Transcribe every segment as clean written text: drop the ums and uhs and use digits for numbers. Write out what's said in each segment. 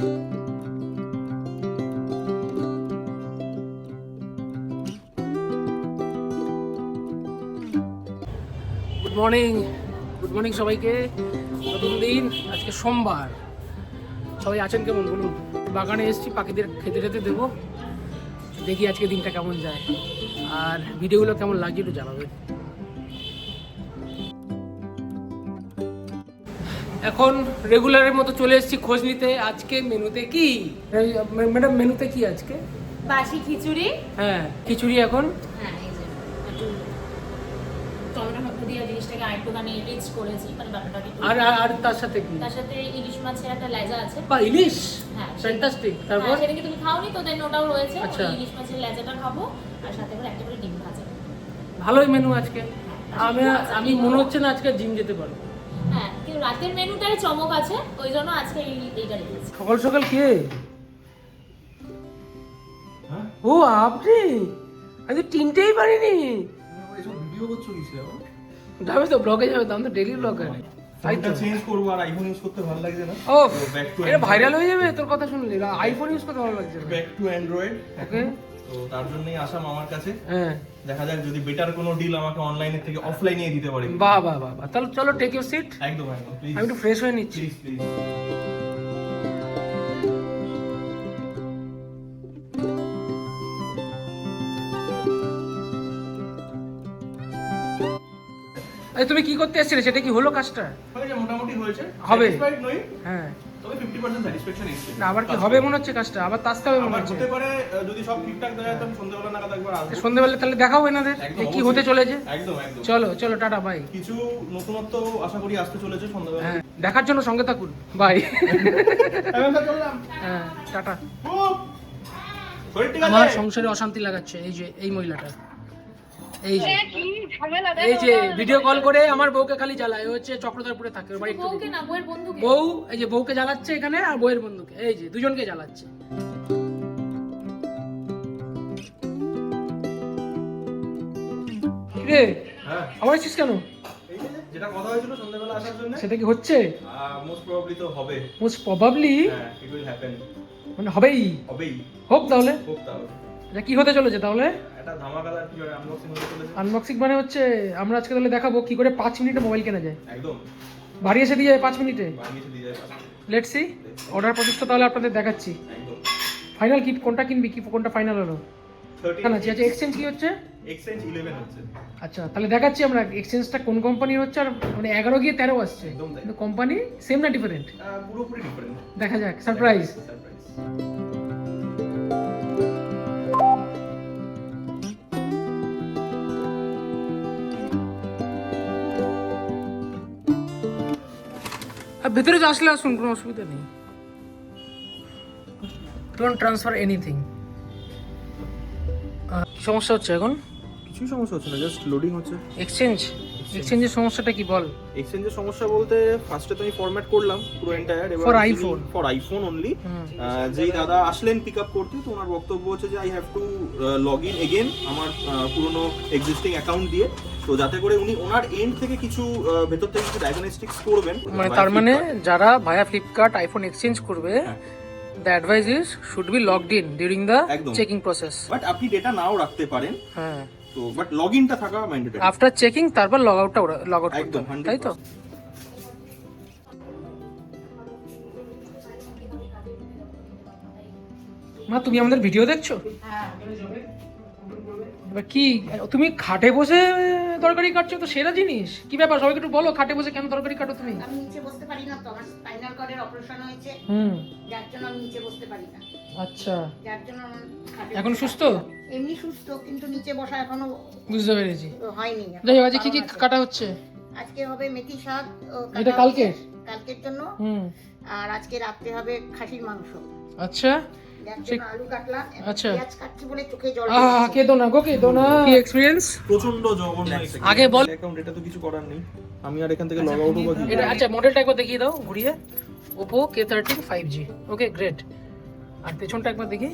Good morning সবাইকে। নতুন দিন, আজকে সোমবার। সবাই আছেন কেমন বলুন? বাগানে এসেছি, পাখিদের খেতে খেতে দেবো। দেখি আজকে দিনটা কেমন যায়, আর ভিডিওগুলো কেমন লাগছে একটু জানাবেন। এখন রেগুলারের মতো চলে এসেছি খোঁজ নিতে। আজকে মেনুতে কি ম্যাডাম, মেনুতে কি আজকে? বাসি খিচুড়ি। হ্যাঁ, খিচুড়ি এখন। হ্যাঁ, এই যে একটু টমেটো ফটো দিয়ে জিনিসটাকে আরেকটুখানি রিচ করেছি, মানে ব্যাপারটাকে আর আর তার সাথে কি? তার সাথে ইলিশ মাছের একটা লেজা আছে। বা ইলিশ? হ্যাঁ, ফ্যান্টাস্টিক। তারপর সেটা কি তুমি খাওনি তো? দেন ওটাও রয়েছে। আচ্ছা। ওই ইলিশ মাছের লেজাটা খাবো, আর সাথে করে একটা করে ডিম ভাজা। ভালোই মেনু আজকে। আমি মনে হচ্ছে না আজকে জিম যেতে পারবো। হ্যাঁ, কিন্তু রাতের মেনুটায় চমক আছে, ওই জন্য আজকে এইটা রেখেছি। সকাল সকাল কে? ও আপনি? আজকে তিনটেই পারিনি। ভিডিও করছো কিসে? যাবে তো, ব্লগে যাবে তো, আমি তো ডেইলি ব্লগার। তাই তো চেঞ্জ করব, আর আইফোন ইউজ করতে ভালো লাগছে না। ও ব্যাক টু এটা ভাইরাল হয়ে যাবে তোর কথা শুনলে। আইফোন ইউজ করতে ভালো লাগছে না। Back to Android. ওকে, তো তার জন্যই আসাম আমার কাছে। হ্যাঁ, দেখা যাক যদি বেটার কোনো ডিল আমাকে অনলাইনের থেকে অফলাইনে দিতে পারে। বাহ বাহ বাহ বাহ। তাহলে চলো, টেক ইউর সিট। একদম প্লিজ আমি একটু ফ্রেশ হয়ে নিচ্ছি। প্লিজ। আরে তুমি কি করতে এসেছিলে? সেটা কি হলো কাজটা? হয়েছে, মোটামুটি হয়েছে। হবে। স্যাটিসফাইড নই, হ্যাঁ, তবে 50% স্যাটিসফ্যাকশন এসেছে। না আবার কি হবে মনে হচ্ছে কাজটা? আবার তাসতে হবে মনে আমার হচ্ছে। হতে পারে যদি সব ঠিকঠাক দেয় তো আমি সন্ধ্যাবেলা নাগাদ একবার আসবো। সন্ধ্যেবেলা তাহলে দেখাও এনাদের যে কি হতে চলেছে। একদম চলো চলো, টাটা, বাই। কিছু নতুনত্ব আশা করি আসতে চলেছে সন্ধ্যাবেলা। হ্যাঁ, দেখার জন্য সঙ্গে থাকুন, বাই। চললাম। হ্যাঁ, টাটা। শরীর ঠিক আমার আছে? সংসারে অশান্তি লাগাচ্ছে এই যে এই মহিলাটা। এই যে ভিডিও কল করে আমার বউকে খালি জ্বালায়। ও হচ্ছে চক্রধরপুরে থাকে, ওর বাড়ি একটু বউকে না, বউয়ের বন্ধুকে। বউ, এই যে বউকে জ্বালাচ্ছে এখানে, আর বউয়ের বন্ধুকে, এই যে দুজনকে জ্বালাচ্ছে। রে হ্যাঁ, আবার এসেছিস কেন? এই যে যেটা কথা হয়েছিল সন্ধ্যাবেলা আসার জন্য, সেটা কি হচ্ছে? মোস্ট প্রবাবলি তো হবে। মোস্ট প্রবাবলি হ্যাঁ, ইট উইল হ্যাপেন। মানে হবেই। হবেই। হোক তাহলে। হোক তাহলে। এটা কি হতে চলেছে তাহলে? একটা ধামাকাদার কি করে আনবক্সিং হতে চলেছে। আনবক্সিং মানে হচ্ছে আমরা আজকে তাহলে দেখাবো কি করে 5 মিনিটে মোবাইল কেনা যায়। একদম বাড়ি এসে দিয়ে যায় 5 মিনিটে। বানিয়ে দিয়ে যায় পাশে। Let's see. অর্ডার প্রসেসটা তাহলে আপনাদের দেখাচ্ছি। একদম ফাইনাল কি, কোনটা কিনবি, কি কোনটা ফাইনাল হলো? 30 না আচ্ছা, এক্সচেঞ্জ কি হচ্ছে? এক্সচেঞ্জ 11 হচ্ছে। আচ্ছা, তাহলে দেখাচ্ছি আমরা এক্সচেঞ্জটা কোন কোম্পানির হচ্ছে। আর মানে 11 গিয়ে 13 আসছে, একদম তাই। কিন্তু কোম্পানি সেম না ডিফারেন্ট? পুরোপুরি ডিফারেন্ট। দেখা যাক, সারপ্রাইজ। আর ভেতরে যে আসলে আসুন, কোনো অসুবিধা নেই। Don't transfer anything. সমস্যা হচ্ছে এখন? কিছু সমস্যা হচ্ছে না, জাস্ট লোডিং হচ্ছে। এক্সচেঞ্জের সমস্যাটা কি বল? এক্সচেঞ্জের সমস্যা বলতে ফার্স্টে তো আমি ফরম্যাট করলাম পুরো entire. For iPhone? For iPhone only. যেই দাদা আসলেন পিক আপ করতে, তো ওনার বক্তব্য হচ্ছে যে I have to log in again আমার পুরনো এক্সিস্টিং অ্যাকাউন্ট দিয়ে, তো যাতে করে উনি ওনার এন্ড থেকে কিছু ভেতর থেকে কিছু ডায়াগনস্টিক্স করবেন। মানে তার মানে যারা ভায়া ফ্লিপকার্ট আইফোন এক্সচেঞ্জ করবে, the advice is should be logged in during the একদম। Checking process. বাট আপনি ডেটা নাও রাখতে পারেন, হ্যাঁ, তো বাট লগ ইনটা থাকা ম্যান্ডেটরি। আফটার চেকিং তারপর লগ আউট করতে একদম, হবে, তাই তো? মা, তুমি আমাদের ভিডিও দেখছো? এবার কি তুমি খাটে বসে তরকারি কাটছো? তো সেরা জিনিস। কি ব্যাপার, সবাইকে একটু বলো, খাটে বসে কেন তরকারি কাটো তুমি? আমি নিচে বসতে পারি না তো, আমার স্পাইনাল কর্ডের অপারেশন হয়েছে, যার জন্য আমি নিচে বসতে পারি না। আচ্ছা, যার জন্য আমার খাটে এখন বসে সুস্থ? এমনি সুস্থ, কিন্তু নিচে বসা এখনো বুঝতে পেরেছি। হয়নি। যাই হোক, আজকে কি কি কাটা হচ্ছে? আজকে হবে মেথি শাক, কাটা এটা কালকের? হচ্ছে, কালকের জন্য। হুম, আর আজকে রাত্রে হবে খাসির মাংস, আচ্ছা যার জন্য আলু কাটলাম। আচ্ছা। পেঁয়াজ কাটছি বলে চোখে জল কেদো না গো, কেদো না। কি এক্সপেরিয়েন্স? প্রচন্ড জঘন্য। আগে বল। অ্যাকাউন্ট, এটা তো কিছু করার নেই, আমি আর এখান থেকে লগ আউটও বা কি এটা আচ্ছা, মডেলটা একবার দেখিয়ে দাও ঘুরিয়ে। Oppo K13 5G। ওকে, গ্রেট। আর পেছনটা একবার দেখি।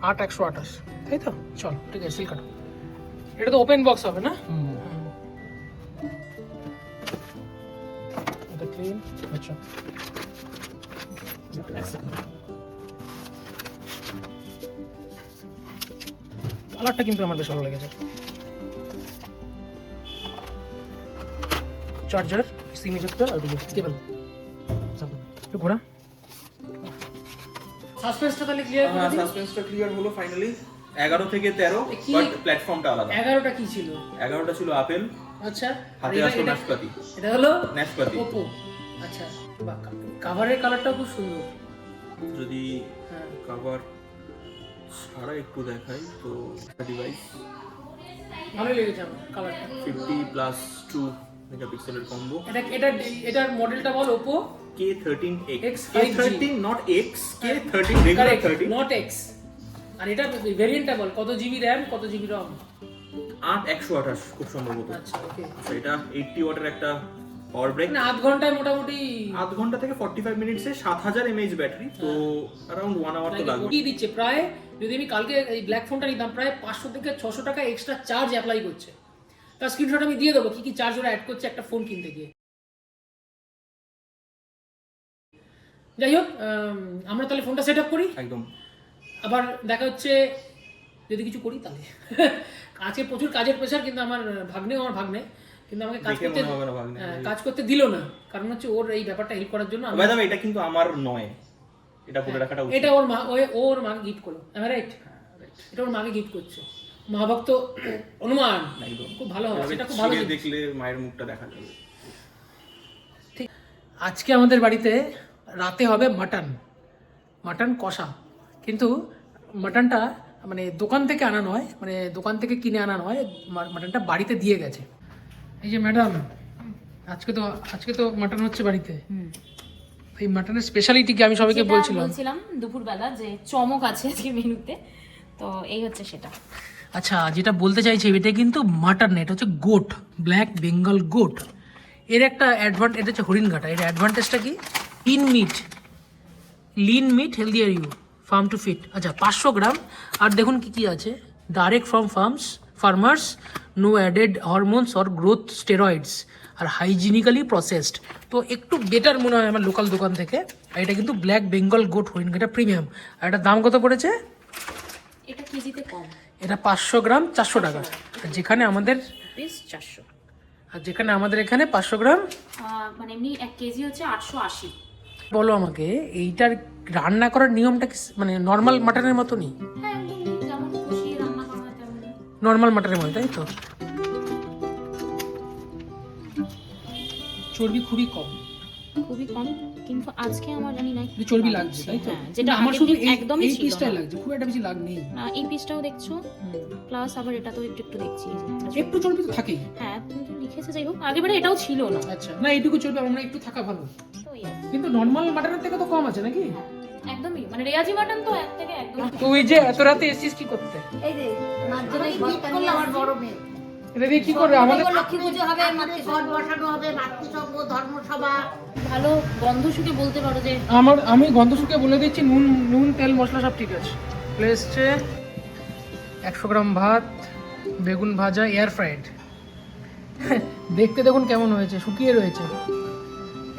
8128, তাই তো? চল, ঠিক আছে, সিল কাটো। এটা তো ওপেন বক্স হবে না? এটা ক্লিন। আচ্ছা, কালারটা কিন্তু আমার বেশ ভালো লেগেছে। চার্জার, সিম ইজেক্টর আর কেবল। একটু ঘোরা। সাসপেন্সটা তাহলে ক্লিয়ার করে দিই। সাসপেন্সটা ক্লিয়ার হলো ফাইনালি। 11 থেকে 13, বাট প্ল্যাটফর্মটা আলাদা। 11টা কি ছিল? 11টা ছিল আপেল, আচ্ছা, হাতে আসলো নাশপাতি। এটা হলো নাশপাতি। ওপো। আচ্ছা, কভারের কালারটা খুব সুন্দর। যদি হ্যাঁ, কভার ছাড়া একটু দেখাই তো ডিভাইস ভালোই লেগেছে আমার কালারটা। 50+2 মেগাপিক্সেলের কম্বো। এটার মডেলটা বল, Oppo K13X, X5G, K13 not X, K13 regular 13, not X. আর এটা ভেরিয়েন্টটা বল, কত জিবি র‍্যাম, কত জিবি রম? 128 খুব সম্ভবত। আচ্ছা, ওকে। আচ্ছা, এটা 80 ওয়াটের একটা পাওয়ার ব্রেক। মানে আধ ঘন্টায় মোটামুটি আধ ঘন্টা থেকে 45 মিনিটসে 7000 mAh ব্যাটারি, তো অ্যারাউন্ড 1 আওয়ার তো লাগবে। কি দিচ্ছে প্রায়, যদি আমি কালকে এই ব্ল্যাক ফোনটা নিতাম প্রায় 500 থেকে 600 টাকা এক্সট্রা চার্জ অ্যাপ্লাই করছে। তার স্ক্রিনশট আমি দিয়ে দেবো কি কি চার্জ ওরা অ্যাড করছে একটা ফোন কিনতে গিয়ে। যাই হোক, আমরা তাহলে ফোনটা সেট আপ করি, একদম। আবার দেখা হচ্ছে যদি কিছু করি তাহলে। আজকে প্রচুর কাজের প্রেশার, কিন্তু আমার ভাগ্নে কিন্তু আমাকে কাজ দেখে করতে, মনে হবে না ভাগ্নে। হ্যাঁ, কাজ করতে দিল না, কারণ হচ্ছে ওর এই ব্যাপারটা হেল্প করার জন্য বাই দ্য ওয়ে, এটা কিন্তু আমার নয়, এটা পরে রাখাটা উচিত। এটা ওর মা, ওর মাকে গিফট করলো, রাইট? এটা ওর মাকে গিফট করছে। মা ভক্ত অনুমান, একদম খুব ভালো হবে, সেটা খুব ভালো জিনিস। দেখলে মায়ের মুখটা দেখা যাবে। ঠিক। আজকে আমাদের বাড়িতে রাতে হবে মাটন কষা, কিন্তু মাটনটা মানে দোকান থেকে আনা নয়, মানে দোকান থেকে কিনে আনা নয়, মাটনটা বাড়িতে দিয়ে গেছে। এই যে ম্যাডাম, আজকে তো মাটন হচ্ছে বাড়িতে। এই মাটনের স্পেশালিটি কি আমি সবাইকে বলছিলাম দুপুরবেলা যে চমক আছে আজকে মেনুতে, তো এই হচ্ছে সেটা। আচ্ছা, যেটা বলতে চাইছি এটা কিন্তু মাটন না, এটা হচ্ছে গোট, ব্ল্যাক বেঙ্গল গোট। এর একটা অ্যাডভান্টেজ, এটা হচ্ছে হরিণঘাটা। এর অ্যাডভান্টেজটা কি? Lean meat healthier you, farm to fit. আচ্ছা, 500 গ্রাম। আর দেখুন কি কি আছে, direct from farmers, no added hormones or growth steroids, আর হাইজিনিক্যালি প্রসেসড। তো একটু বেটার মনে হয় আমার লোকাল দোকান থেকে। আর এটা কিন্তু black Bengal goat Haringhata premium. আর এটার দাম কত পড়েছে? এটা কেজিতে কম, এটা 500 গ্রাম 400 টাকা। আর যেখানে আমাদের 400, আর যেখানে আমাদের এখানে 500 গ্রাম, মানে এমনি 1 কেজি হচ্ছে 880। বলো আমাকে এইটার রান্না করার নিয়মটা কি মানে নর্মাল মাটনের মতনই? হ্যাঁ, একদম যেমন কষিয়ে রান্না করা হয় তেমনই। নর্মাল মাটনের মতো, তাই তো? চর্বি খুবই কম, কিন্তু আজকে আমার জানি না চর্বি লাগছে, তাই তো? হ্যাঁ, যেটা আমার শুধু একদমই এই ছিল পিসটাই না। লাগছে, খুব একটা বেশি লাগ নেই। এই পিসটাও দেখছো, প্লাস আবার এটা তো একটু দেখছি এই যে। একটু চর্বি তো থাকেই। হ্যাঁ, কিন্তু লিখেছে যাই হোক, আগেবারে এটাও ছিল না। আচ্ছা, না এইটুকু চর্বি আমরা একটু থাকা ভালো, তো yes, কিন্তু নর্মাল মাটনের থেকে তো কম আছে নাকি? হ্যাঁ, একদমই মানে রেয়াজি মাটন তো এক থেকে একদম। তুই যে এত রাতে এসেছিস কি করতে? এই যে মার জন্য ঘরটা নিয়ে আমার বড় মেয়ে। এটা দিয়ে কি করবে? আমাদের লক্ষ্মী পুজো হবে, মাতৃ ঘট বসানো হবে, মাতৃসঙ্গ, ধর্মসভা। ভালো গন্ধ শুকে বলতে পারো যে আমি গন্ধ শুকে বলে দিচ্ছি, নুন তেল মশলা সব ঠিক আছে। প্লেসে 100 গ্রাম ভাত, বেগুন ভাজা, এয়ার ফ্রাইড। দেখতে দেখুন কেমন হয়েছে, শুকিয়ে রয়েছে।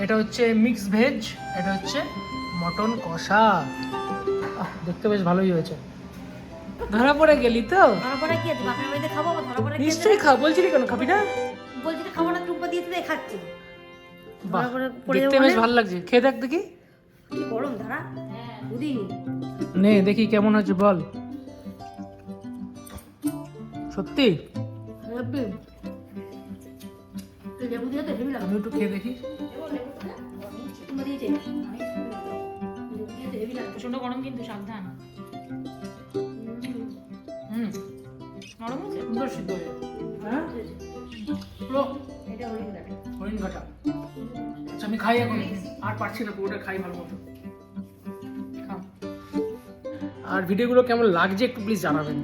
এটা হচ্ছে মিক্স ভেজ, এটা হচ্ছে মটন কষা। দেখতে বেশ ভালোই হয়েছে। ধরা পড়ে গেলি তো? ধরা পড়া কি আছে? বাপের বাড়িতে খাবো, আবার ধরা পড়া কি আছে? নিশ্চয়ই খা, বলছিলি কেন খাবি না? বলছি তো খাবো না, টুম্পা দিয়ে দিলে খাচ্ছি। বাহ, ধরা পড়ে দেখতে বেশ ভালো লাগছে। খেয়ে দেখ দেখি। কি গরম ধারা, দুদিন। নে দেখি কেমন হয়েছে বল। সত্যি? লেবু দিয়ে তো হেবি লাগে। আমি একটু খেয়ে দেখি। টুম্পা দিয়েছে, লেবু দিয়ে তো হেবি লাগে। প্রচন্ড গরম, কিন্তু সাবধান। নরম হয়েছে, সুন্দর সিদ্ধ হয়ে। হ্যাঁ, পুরো এটা হরিণ ঘাটা। হরিণঘাটা। আচ্ছা, আমি খাই এখন, আর পারছি না, পুরোটা খাই ভালো মতো। খাও। আর ভিডিওগুলো কেমন লাগছে একটু প্লিজ জানাবেন।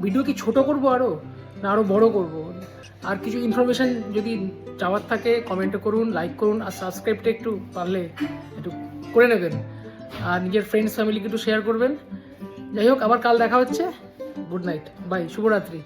ভিডিও কি ছোট করব আরও, না আরও বড় করব? আর কিছু ইনফরমেশন যদি চাওয়ার থাকে কমেন্টে করুন, লাইক করুন, আর সাবস্ক্রাইবটা একটু পারলে একটু করে নেবেন। আর নিজের ফ্রেন্ডস ফ্যামিলিকে একটু শেয়ার করবেন। যাই হোক, আবার কাল দেখা হচ্ছে। গুড নাইট, বাই, শুভরাত্রি।